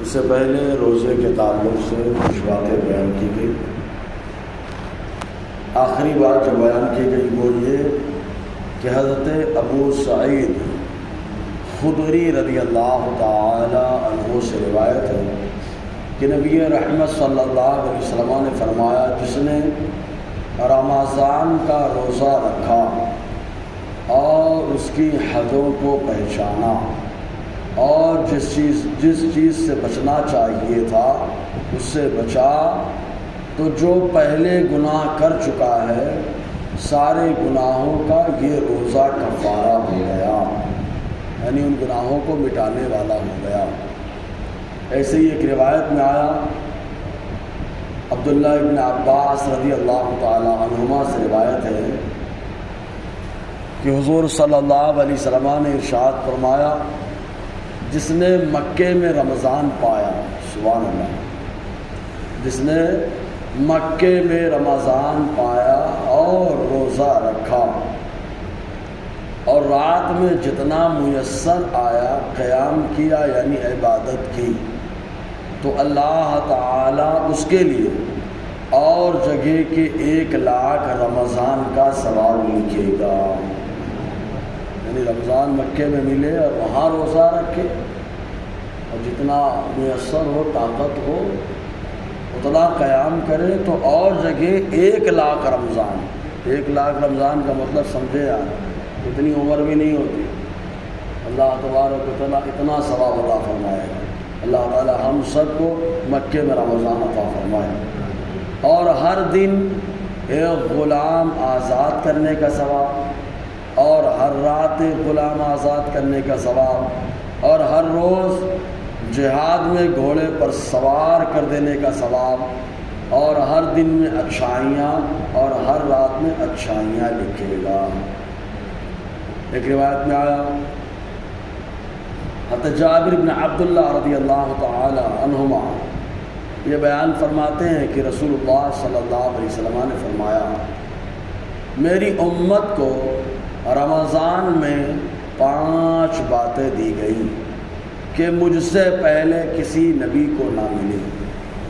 اس سے پہلے روزے کے تعلق سے کچھ باتیں بیان کی گئی۔ آخری بات جو بیان کی گئی وہ یہ کہ حضرت ابو سعید خدری رضی اللہ تعالی عنہ سے روایت ہے کہ نبی رحمت صلی اللہ علیہ وسلم نے فرمایا، جس نے رمضان کا روزہ رکھا اور اس کی حدوں کو پہچانا اور جس چیز سے بچنا چاہیے تھا اس سے بچا، تو جو پہلے گناہ کر چکا ہے سارے گناہوں کا یہ روزہ کفارہ ہو گیا، یعنی ان گناہوں کو مٹانے والا ہو گیا۔ ایسے ہی ایک روایت میں آیا، عبداللہ ابن عباس رضی اللہ تعالی عنہما سے روایت ہے کہ حضور صلی اللہ علیہ وسلم نے ارشاد فرمایا، جس نے مکے میں رمضان پایا، سبحان اللہ، جس نے مکے میں رمضان پایا اور روزہ رکھا اور رات میں جتنا میسر آیا قیام کیا یعنی عبادت کی، تو اللہ تعالیٰ اس کے لیے اور جگہ کے 1,00,000 رمضان کا ثواب لکھے گا۔ یعنی رمضان مکے میں ملے اور وہاں روزہ رکھے اور جتنا میسر ہو، طاقت ہو، اتنا قیام کرے، تو اور جگہ 1,00,000 رمضان۔ 1,00,000 رمضان کا مطلب سمجھے یار، اتنی عمر بھی نہیں ہوتی، اللہ تبارک و تعالیٰ اتنا ثواب عطا فرمائے گا۔ اللہ تعالیٰ ہم سب کو مکے میں رمضان عطا فرمائے، اور ہر دن ایک غلام آزاد کرنے کا ثواب، اور ہر رات ایک غلام آزاد کرنے کا ثواب، اور ہر روز جہاد میں گھوڑے پر سوار کر دینے کا ثواب، اور ہر دن میں اچھائیاں اور ہر رات میں اچھائیاں لکھے گا۔ ایک روایت میں آیا، حضرت جابر بن عبداللہ رضی اللہ تعالی عنہما یہ بیان فرماتے ہیں کہ رسول اللہ صلی اللہ علیہ وسلم نے فرمایا، میری امت کو رمضان میں 5 باتیں دی گئی کہ مجھ سے پہلے کسی نبی کو نہ ملی،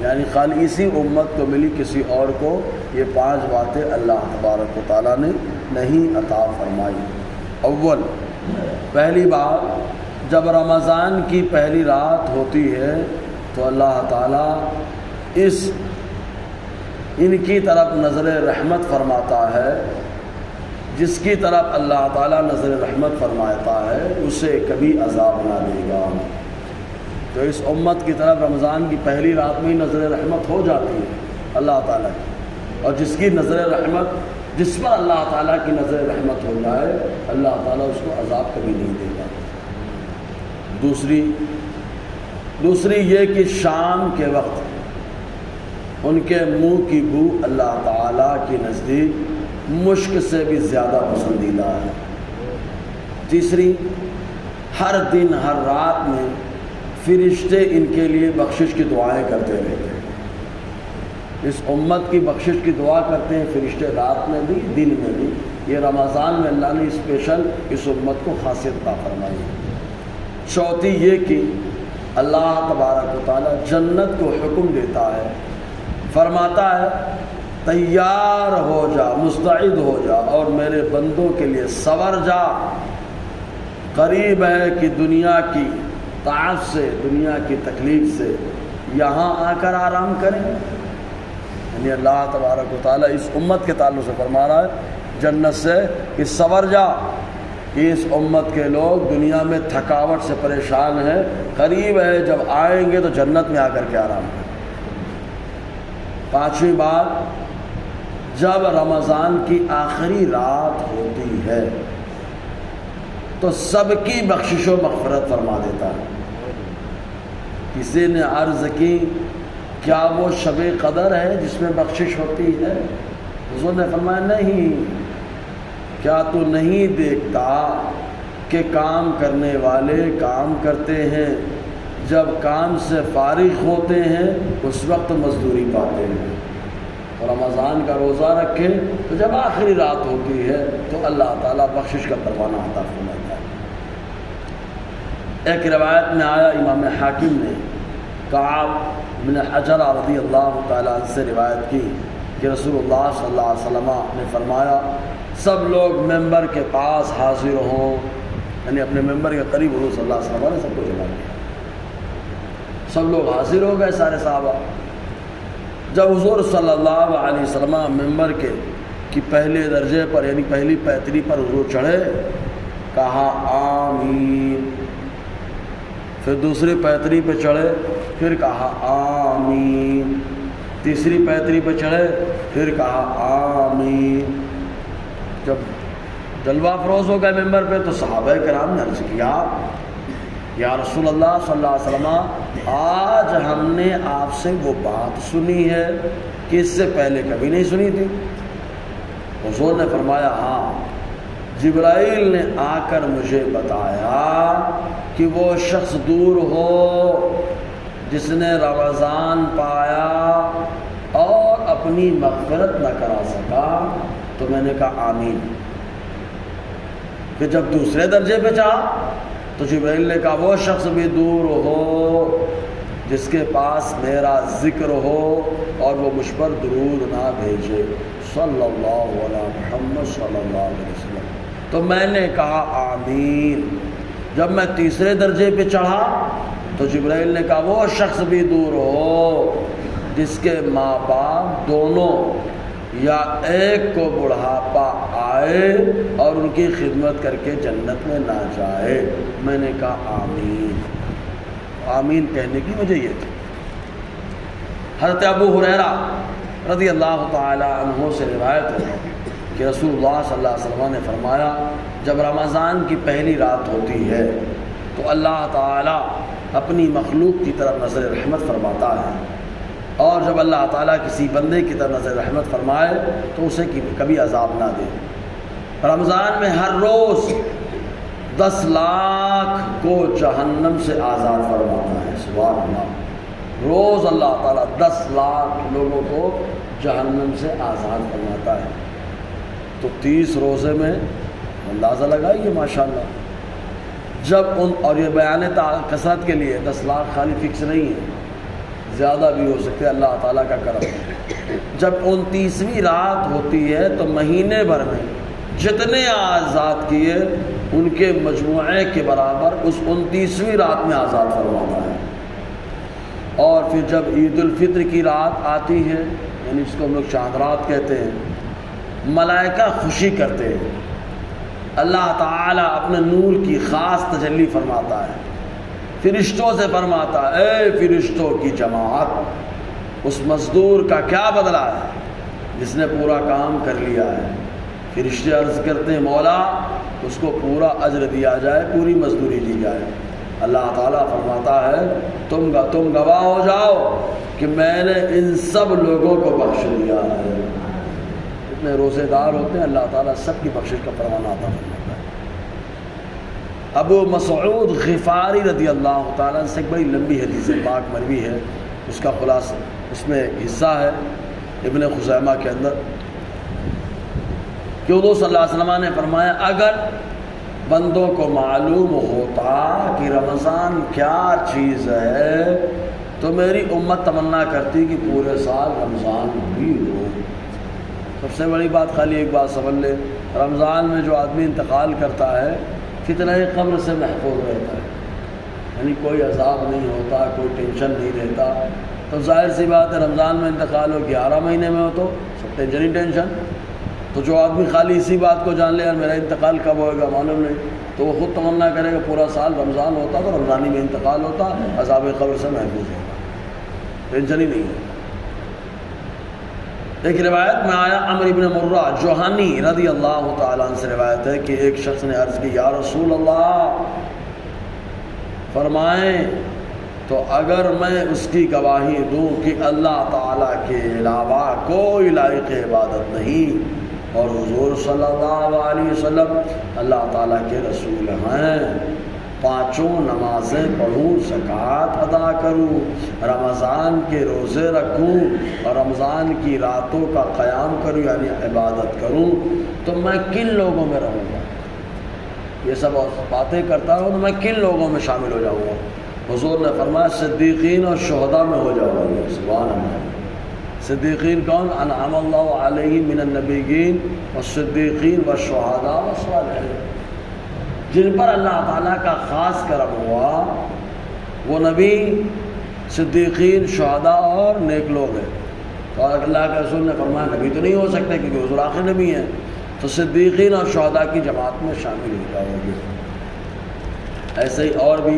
یعنی خالی اسی امت کو ملی، کسی اور کو یہ 5 باتیں اللہ تبارک و تعالیٰ نے نہیں عطا فرمائی۔ اول، پہلی بات، جب رمضان کی پہلی رات ہوتی ہے تو اللہ تعالیٰ ان کی طرف نظر رحمت فرماتا ہے، جس کی طرف اللہ تعالیٰ نظر رحمت فرماتا ہے اسے کبھی عذاب نہ دے گا۔ تو اس امت کی طرف رمضان کی پہلی رات میں ہی نظر رحمت ہو جاتی ہے اللہ تعالیٰ کی، اور جس کی نظر رحمت، جس پر اللہ تعالیٰ کی نظر رحمت ہو جائے اللہ تعالیٰ اس کو عذاب کبھی نہیں دے گا۔ دوسری یہ کہ شام کے وقت ان کے منہ کی بو اللہ تعالیٰ کے نزدیک مشک سے بھی زیادہ پسندیدہ ہے۔ تیسری، ہر دن ہر رات میں فرشتے ان کے لیے بخشش کی دعائیں کرتے رہتے ہیں، اس امت کی بخشش کی دعا کرتے ہیں فرشتے، رات میں بھی دن میں بھی۔ یہ رمضان میں اللہ نے اسپیشل اس امت کو خاصیت عطا فرمائی ہے۔ چوتھی یہ کہ اللہ تبارک و تعالیٰ جنت کو حکم دیتا ہے، فرماتا ہے تیار ہو جا، مستعد ہو جا اور میرے بندوں کے لیے سنور جا، قریب ہے کہ دنیا کی تعب سے، دنیا کی تکلیف سے یہاں آ کر آرام کریں۔ یعنی اللہ تبارک و تعالیٰ اس امت کے تعلق سے فرما رہا ہے جنت سے کہ سنور جا، کہ اس امت کے لوگ دنیا میں تھکاوٹ سے پریشان ہیں، قریب ہے جب آئیں گے تو جنت میں آ کر کے آرام کریں۔ 5ویں بات، جب رمضان کی آخری رات ہوتی ہے تو سب کی بخشش و مغفرت فرما دیتا ہے۔ کسی نے عرض کی کیا وہ شب قدر ہے جس میں بخشش ہوتی ہے؟ حضور نے فرمایا نہیں، کیا تو نہیں دیکھتا کہ کام کرنے والے کام کرتے ہیں، جب کام سے فارغ ہوتے ہیں اس وقت مزدوری پاتے ہیں، اور رمضان کا روزہ رکھیں تو جب آخری رات ہوتی ہے تو اللہ تعالیٰ بخشش کا پروانہ عطا فرماتا ہے۔ ایک روایت میں آیا، امام حاکم نے کعب بن حجر رضی اللہ تعالیٰ عنہ سے روایت کی کہ رسول اللہ صلی اللہ علیہ وسلم نے فرمایا سب لوگ ممبر کے پاس حاضر ہوں، یعنی اپنے ممبر کے قریب حضور صلی اللہ علیہ وسلم نے سب کو جمع کیا، سب لوگ حاضر ہو گئے سارے صحابہ۔ جب حضور صلی اللہ علیہ وسلم ممبر کی پہلے درجے پر یعنی پہلی پیتری پر حضور چڑھے، کہا آمین، پھر دوسری پیتری پہ چڑھے، پھر کہا آمین، تیسری پیتری پہ چڑھے، پھر کہا آمین۔ جب جلوہ افروز ہو گئے ممبر پہ تو صحابہ کرام نے عرض کیا یا رسول اللہ صلی اللہ علیہ وسلم آج ہم نے آپ سے وہ بات سنی ہے کہ اس سے پہلے کبھی نہیں سنی تھی۔ حضور نے فرمایا ہاں، جبرائیل نے آ کر مجھے بتایا کہ وہ شخص دور ہو جس نے رمضان پایا اور اپنی مغفرت نہ کرا سکا، تو میں نے کہا آمین۔ کہ جب دوسرے درجے پہ چاہا تو جبرائیل نے کہا وہ شخص بھی دور ہو جس کے پاس میرا ذکر ہو اور وہ مجھ پر درود نہ بھیجے صلی اللہ علیہ محمد صلی اللہ علیہ وسلم، تو میں نے کہا آمین۔ جب میں تیسرے درجے پہ چڑھا تو جبرائیل نے کہا وہ شخص بھی دور ہو جس کے ماں باپ دونوں یا ایک کو بڑھاپا آئے اور ان کی خدمت کر کے جنت میں نہ جائے۔ میں نے کہا آمین۔ آمین کہنے کی وجہ یہ تھی، حضرت ابو ہریرہ رضی اللہ تعالی عنہ سے روایت ہے کہ رسول اللہ صلی اللہ علیہ وسلم نے فرمایا جب رمضان کی پہلی رات ہوتی ہے تو اللہ تعالی اپنی مخلوق کی طرف نظر رحمت فرماتا ہے، اور جب اللہ تعالیٰ کسی بندے کی طرف نظر رحمت فرمائے تو اسے کبھی عذاب نہ دے۔ رمضان میں ہر روز 10 لاکھ کو جہنم سے آزاد فرماتا ہے، سبحان اللہ۔ روز اللہ تعالیٰ 10 لاکھ لوگوں کو جہنم سے آزاد فرماتا ہے، تو 30 روزے میں اندازہ لگائیے ماشاءاللہ۔ جب اور یہ بیان کثرت کے لیے 10 لاکھ خالی فکس نہیں ہے، زیادہ بھی ہو سکتے، اللہ تعالیٰ کا کرم۔ جب 29ویں رات ہوتی ہے تو مہینے بھر میں جتنے آزاد کیے ان کے مجموعے کے برابر اس 29ویں رات میں آزاد فرماتا ہے۔ اور پھر جب عید الفطر کی رات آتی ہے، یعنی اس کو ہم لوگ چاند رات کہتے ہیں، ملائکہ خوشی کرتے ہیں، اللہ تعالیٰ اپنے نور کی خاص تجلی فرماتا ہے، فرشتوں سے فرماتا ہے اے فرشتوں کی جماعت اس مزدور کا کیا بدلہ ہے جس نے پورا کام کر لیا ہے۔ فرشتے عرض کرتے ہیں مولا اس کو پورا اجر دیا جائے، پوری مزدوری دی جائے۔ اللہ تعالیٰ فرماتا ہے تم گواہ ہو جاؤ کہ میں نے ان سب لوگوں کو بخش دیا ہے۔ اتنے روزے دار ہوتے ہیں، اللہ تعالیٰ سب کی بخشش کا فرمانا عطا فرماتا ہے۔ ابو مسعود غفاری رضی اللہ تعالیٰ عنہ سے ایک بڑی لمبی حدیث پاک مروی ہے، اس کا خلاصہ اس میں حصہ ہے ابن خزیمہ کے اندر کہ حضور صلی اللہ علیہ وسلم نے فرمایا اگر بندوں کو معلوم ہوتا کہ رمضان کیا چیز ہے تو میری امت تمنا کرتی کہ پورے سال رمضان بھی ہو۔ سب سے بڑی بات خالی ایک بات سمجھ لے، رمضان میں جو آدمی انتقال کرتا ہے فتنہ قبر سے محفوظ رہتا ہے، یعنی کوئی عذاب نہیں ہوتا، کوئی ٹینشن نہیں رہتا۔ تو ظاہر سی بات ہے رمضان میں انتقال ہو 11 مہینے میں ہو تو سب ٹینشن ہی ٹینشن۔ تو جو آدمی خالی اسی بات کو جان لے یار میرا انتقال کب ہوئے گا معلوم نہیں، تو وہ خود تمنا کرے گا پورا سال رمضان ہوتا تو رمضانی میں انتقال ہوتا، عذاب قبر سے محفوظ ہوتا، ٹینشن ہی نہیں ہے۔ ایک روایت میں آیا عمرو بن مرہ جوہانی رضی اللہ تعالیٰ عنہ سے روایت ہے کہ ایک شخص نے عرض کی یا رسول اللہ فرمائیں تو اگر میں اس کی گواہی دوں کہ اللہ تعالیٰ کے علاوہ کوئی لائق عبادت نہیں اور حضور صلی اللہ علیہ وسلم اللہ تعالیٰ کے رسول ہیں، 5 نمازیں پڑھوں، زکوٰۃ ادا کروں، رمضان کے روزے رکھوں اور رمضان کی راتوں کا قیام کروں یعنی عبادت کروں، تو میں کن لوگوں میں رہوں گا؟ یہ سب باتیں کرتا ہوں تو میں کن لوگوں میں شامل ہو جاؤں گا؟ حضور نے فرمایا صدیقین اور شہداء میں ہو جاؤ گے. سبحان اللہ. صدیقین کون؟ انعم اللہ علیہم من النبیین والصدیقین والشہداء والصالحین. جن پر اللہ تعالیٰ کا خاص کرم ہوا وہ نبی، صدیقین، شہداء اور نیک لوگ ہیں. تو اللہ کے رسول نے فرمایا نبی تو نہیں ہو سکتے کیونکہ حضور آخر نبی ہیں، تو صدیقین اور شہداء کی جماعت میں شامل ہو جاؤ گے. ایسے ہی اور بھی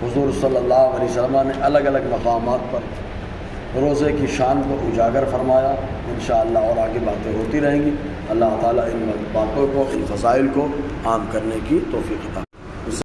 حضور صلی اللہ علیہ وسلم نے الگ الگ مقامات پر روزے کی شان کو اجاگر فرمایا. انشاءاللہ اور آگے باتیں ہوتی رہیں گی. اللہ تعالیٰ ان باتوں کو، ان فضائل کو عام کرنے کی توفیق عطا